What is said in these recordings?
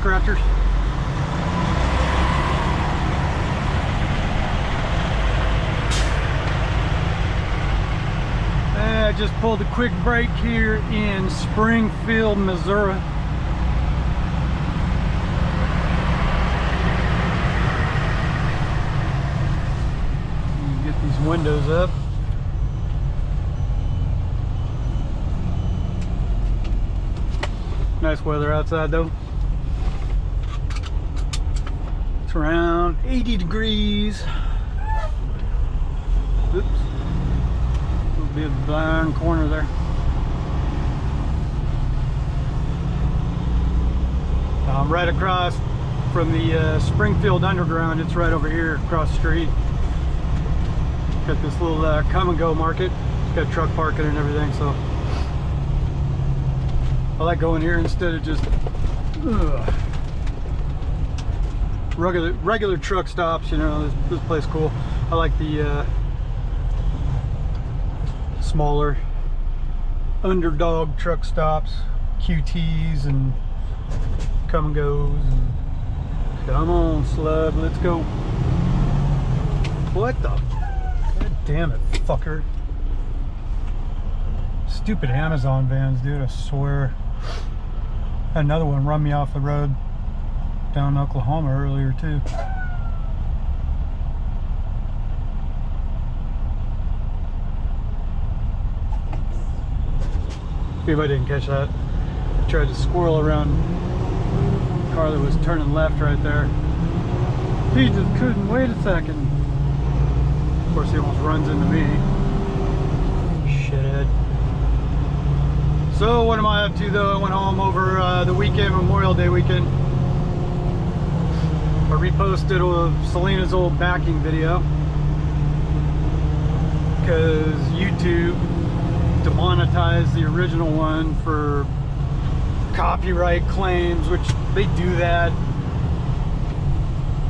scratchers. I just pulled a quick break here in Springfield, Missouri. Get these windows up. Nice weather outside though. It's around 80 degrees. Oops. Be a blind corner there. Right across from the Springfield Underground. It's right over here across the street. Got this little come and go market. It's got truck parking and everything, so I like going here instead of just regular truck stops. You know, this place is cool. I like the smaller underdog truck stops, QTs and come and goes. And come on, slug, let's go. What the? God damn it, fucker. Stupid Amazon vans, dude, I swear. Had another one run me off the road down in Oklahoma earlier too. If anybody didn't catch that, I tried to squirrel around a car that was turning left right there. He just couldn't wait a second. Of course, he almost runs into me. Shithead. So, what am I up to though? I went home over the weekend, Memorial Day weekend. I reposted Selena's old backing video because YouTube demonetized the original one for copyright claims, which they do that.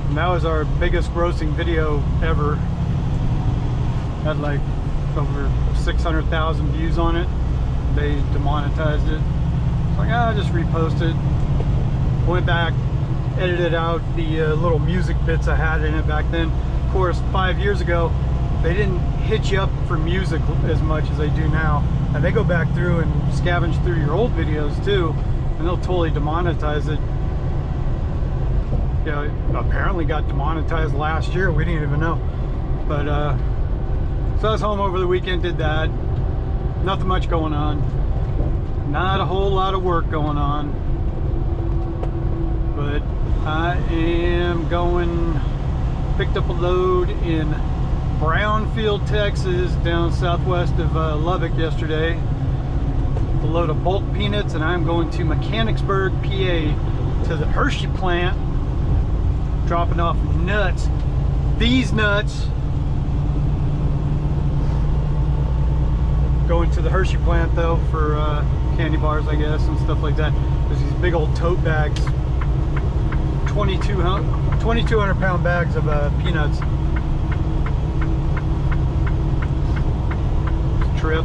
And that was our biggest grossing video ever. Had like over 600,000 views on it. They demonetized it. So like, I'll just repost it. Went back, edited out the little music bits I had in it back then. Of course, 5 years ago, they didn't hit you up for music as much as they do now. And they go back through and scavenge through your old videos too, and they'll totally demonetize it. Yeah, apparently got demonetized last year. We didn't even know. But so I was home over the weekend, did that. Nothing much going on. Not a whole lot of work going on. But I am going, picked up a load in Brownfield, Texas, down southwest of Lubbock yesterday. A load of bulk peanuts, and I'm going to Mechanicsburg, PA, to the Hershey plant, dropping off nuts. These nuts. Going to the Hershey plant though for candy bars, I guess, and stuff like that. There's these big old tote bags, 2,200 pound bags of peanuts. Trip.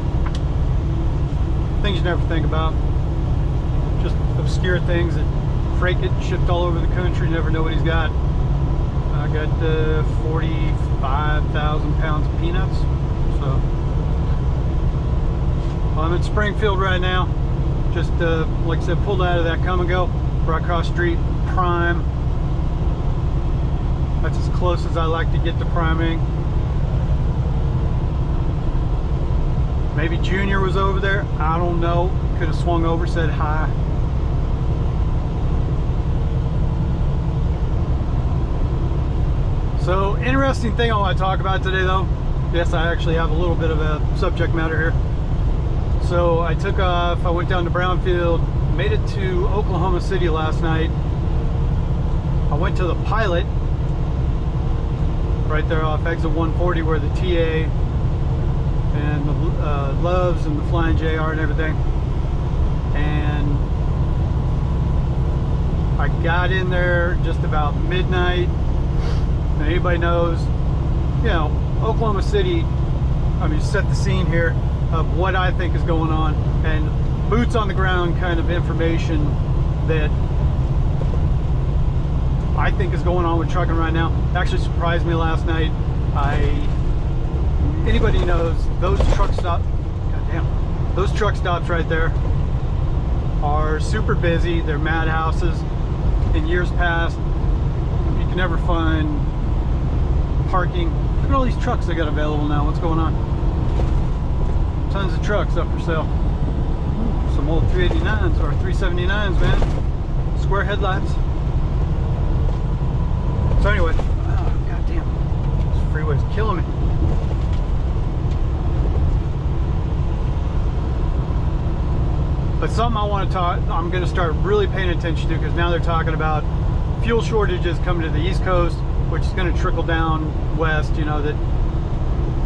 Things you never think about. Just obscure things that freight get shipped all over the country. Never know what he's got. I got 45,000 pounds of peanuts. So I'm in Springfield right now. Just like I said, pulled out of that come and go. Right across the street, Prime. That's as close as I like to get to priming. Maybe Junior was over there. I don't know. Could have swung over, said hi. So, interesting thing I want to talk about today though. Yes, I actually have a little bit of a subject matter here. So I took off, I went down to Brownfield, made it to Oklahoma City last night. I went to the Pilot, right there off exit 140 where the TA and the Loves and the Flying J are and everything. And I got in there just about midnight. Now, anybody knows, you know, Oklahoma City, I mean, set the scene here of what I think is going on, and boots on the ground kind of information that I think is going on with trucking right now. It actually surprised me last night. Anybody knows those truck stops, goddamn, those truck stops right there are super busy. They're madhouses. In years past, you can never find parking. Look at all these trucks they got available now. What's going on? Tons of trucks up for sale. Ooh, some old 389s or 379s, man. Square headlights. So anyway, oh, goddamn, this freeway's killing me. But something I want to talk, I'm going to start really paying attention to, because now they're talking about fuel shortages coming to the East Coast, which is going to trickle down west, you know, that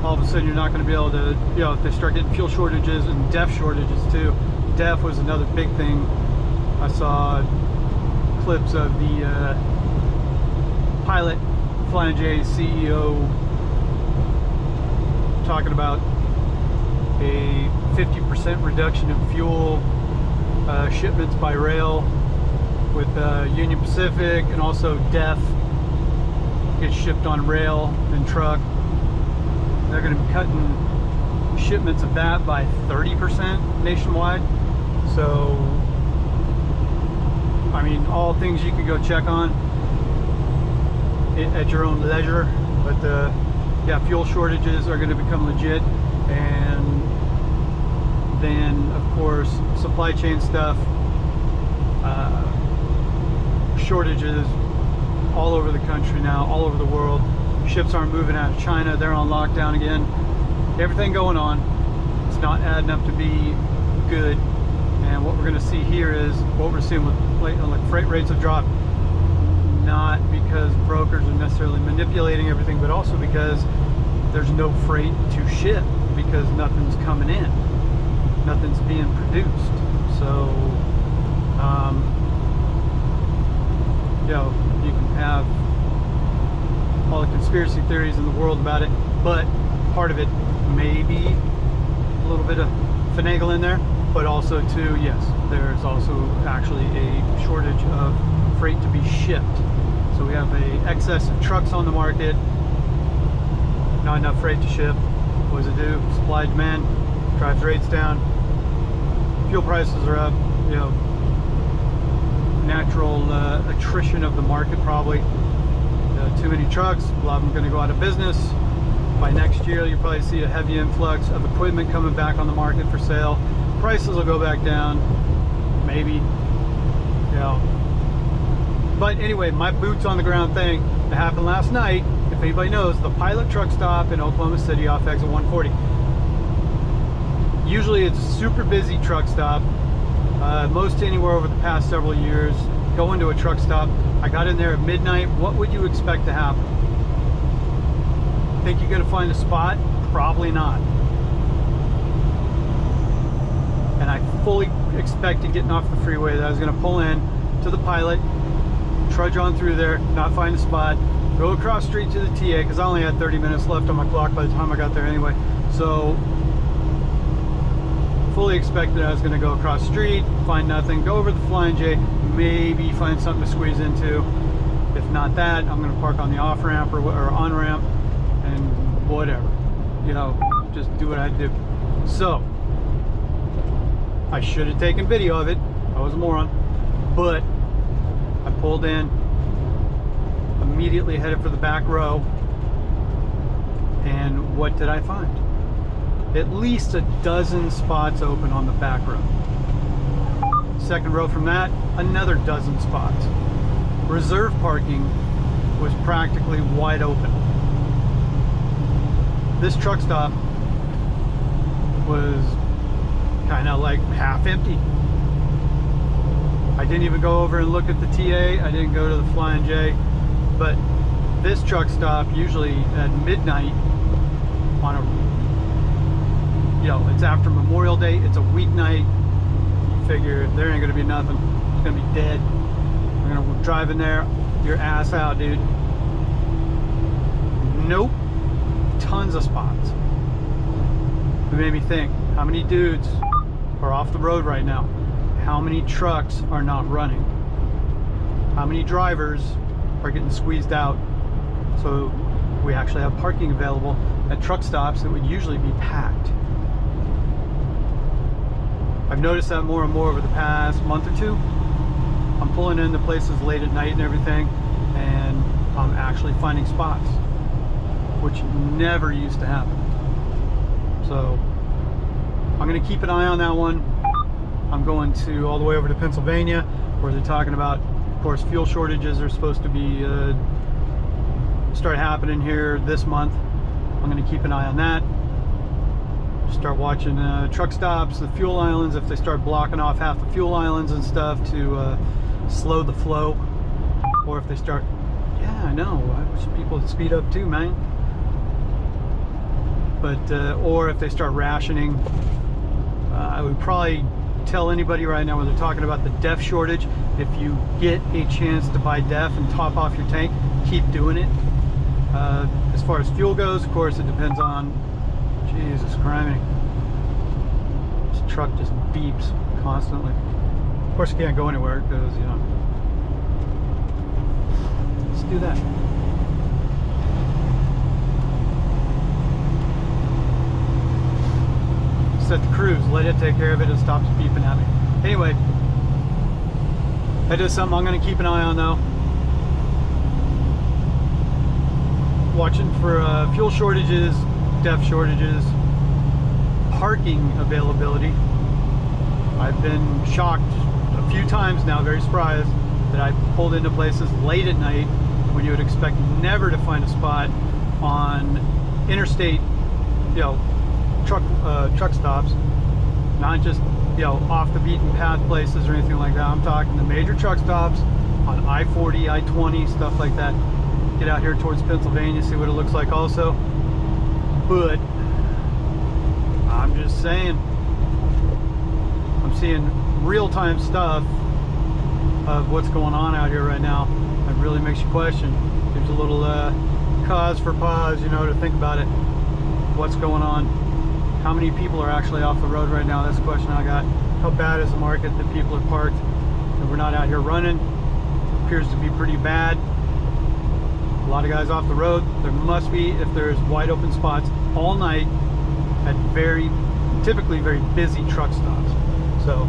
all of a sudden you're not going to be able to, you know, if they start getting fuel shortages and DEF shortages too. DEF was another big thing. I saw clips of the Pilot Flying J CEO talking about a 50% reduction in fuel shipments by rail with Union Pacific, and also DEF gets shipped on rail and truck. They're going to be cutting shipments of that by 30% nationwide. So, I mean, all things you could go check on at your own leisure. But yeah, fuel shortages are going to become legit. And then, of course, supply chain stuff, shortages all over the country now, all over the world. Ships aren't moving out of China. They're on lockdown again. Everything going on. It's not adding up to be good. And what we're going to see here is what we're seeing with like freight rates have dropped. Not because brokers are necessarily manipulating everything, but also because there's no freight to ship, because nothing's coming in. Nothing's being produced. So, you know, you can have all the conspiracy theories in the world about it, but part of it may be a little bit of finagle in there, but also too, yes, there's also actually a shortage of freight to be shipped. So we have a excess of trucks on the market, not enough freight to ship. What does it do? Supply demand drives rates down. Fuel prices are up, you know, natural attrition of the market probably. Too many trucks, a lot of them are going to go out of business. By next year, you'll probably see a heavy influx of equipment coming back on the market for sale. Prices will go back down, maybe, you know. But anyway, my boots on the ground thing that happened last night, if anybody knows, the Pilot truck stop in Oklahoma City off exit 140. Usually it's a super busy truck stop. Most anywhere over the past several years, go into a truck stop. I got in there at midnight. What would you expect to happen? Think you're going to find a spot? Probably not. And I fully expected, getting off the freeway, that I was going to pull in to the Pilot, trudge on through there, not find a spot, go across the street to the TA, because I only had 30 minutes left on my clock by the time I got there anyway. So fully expected I was going to go across the street, find nothing, go over the Flying J, maybe find something to squeeze into. If not that, I'm going to park on the off ramp or on ramp and whatever, you know, just do what I do. So I should have taken video of it. I was a moron, but I pulled in, immediately headed for the back row, and what did I find? At least a dozen spots open on the back row. Second row from that, another dozen spots. Reserve parking was practically wide open. This truck stop was kind of like half empty. I didn't even go over and look at the TA. I didn't go to the Flying J. But this truck stop, usually at midnight on a, you know, it's after Memorial Day, it's a weeknight. You figure there ain't gonna be nothing. It's gonna be dead. We're gonna drive in there, your ass out, dude. Nope. Tons of spots. It made me think, how many dudes are off the road right now? How many trucks are not running? How many drivers are getting squeezed out. So we actually have parking available at truck stops that would usually be packed. I've noticed that more and more over the past month or two. I'm pulling into places late at night and everything, and I'm actually finding spots, which never used to happen. So I'm going to keep an eye on that one. I'm going to all the way over to Pennsylvania, where they're talking about, of course, fuel shortages are supposed to be start happening here this month. I'm going to keep an eye on that. Start watching truck stops, the fuel islands, if they start blocking off half the fuel islands and stuff to slow the flow, or if they start, yeah, I know, I wish people would speed up too, man. But or if they start rationing, I would probably tell anybody right now when they're talking about the DEF shortage, if you get a chance to buy DEF and top off your tank, keep doing it. As far as fuel goes, of course, it depends on, Jesus Christ, this truck just beeps constantly. Of course, you can't go anywhere because, you know. Let's do that. Set the cruise, let it take care of it, it stops beeping at me. Anyway, that is something I'm going to keep an eye on though. Watching for fuel shortages, DEF shortages, parking availability. I've been shocked a few times now, very surprised, that I pulled into places late at night when you would expect never to find a spot on interstate, you know, truck stops, not just, you know, off the beaten path places or anything like that. I'm talking the major truck stops on I-40, I-20, stuff like that. Get out here towards Pennsylvania, see what it looks like also. But I'm just saying, I'm seeing real-time stuff of what's going on out here right now. It really makes you question. There's a little cause for pause, you know, to think about it. What's going on? How many people are actually off the road right now? That's the question I got. How bad is the market that people are parked and we're not out here running? Appears to be pretty bad. A lot of guys off the road. There must be, if there's wide open spots all night at typically very busy truck stops. So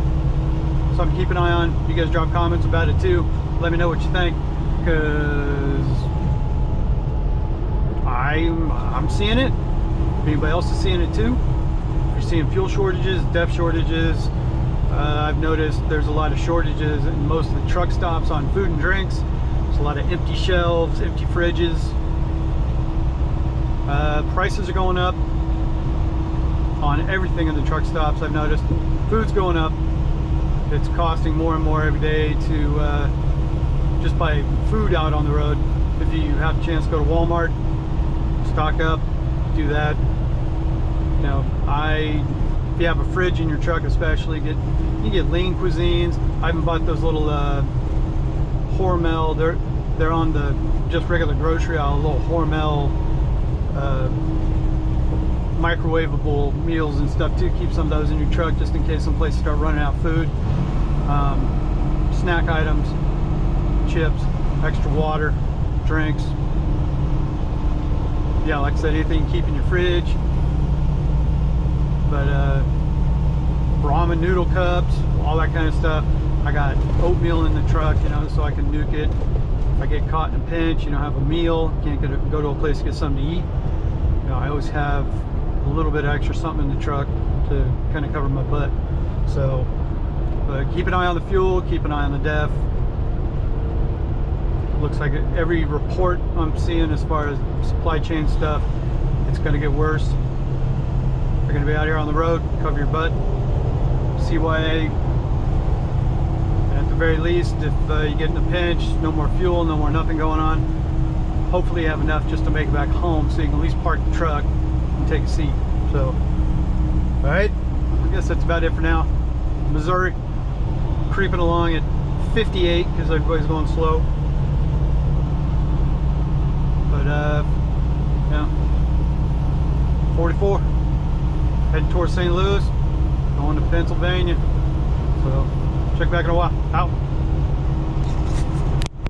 something to keep an eye on. You guys drop comments about it too. Let me know what you think, because I'm seeing it. If anybody else is seeing it too, if you're seeing fuel shortages, DEF shortages, I've noticed there's a lot of shortages in most of the truck stops on food and drinks. There's a lot of empty shelves, empty fridges. Prices are going up on everything in the truck stops. I've noticed food's going up. It's costing more and more every day to just buy food out on the road. If you have a chance to go to Walmart, stock up, do that. You know, if you have a fridge in your truck especially, you get lean cuisines. I haven't bought those little Hormel. They're on the just regular grocery aisle, little Hormel microwavable meals and stuff too. Keep some of those in your truck just in case some places start running out of food. Snack items, chips, extra water, drinks. Yeah, like I said, anything you keep in your fridge. But ramen noodle cups, all that kind of stuff. I got oatmeal in the truck, you know, so I can nuke it. If I get caught in a pinch, you know, have a meal, can't go to a place to get something to eat. You know, I always have a little bit of extra something in the truck to kind of cover my butt. So, but keep an eye on the fuel, keep an eye on the DEF. Looks like every report I'm seeing as far as supply chain stuff, it's going to get worse. If you're going to be out here on the road, cover your butt. CYA. And at the very least, if you get in a pinch, no more fuel, no more nothing going on, hopefully you have enough just to make it back home so you can at least park the truck and take a seat. So, all right, I guess that's about it for now. Missouri, creeping along at 58 because everybody's going slow. But yeah, 44, heading towards St. Louis, going to Pennsylvania. So check back in a while. Out.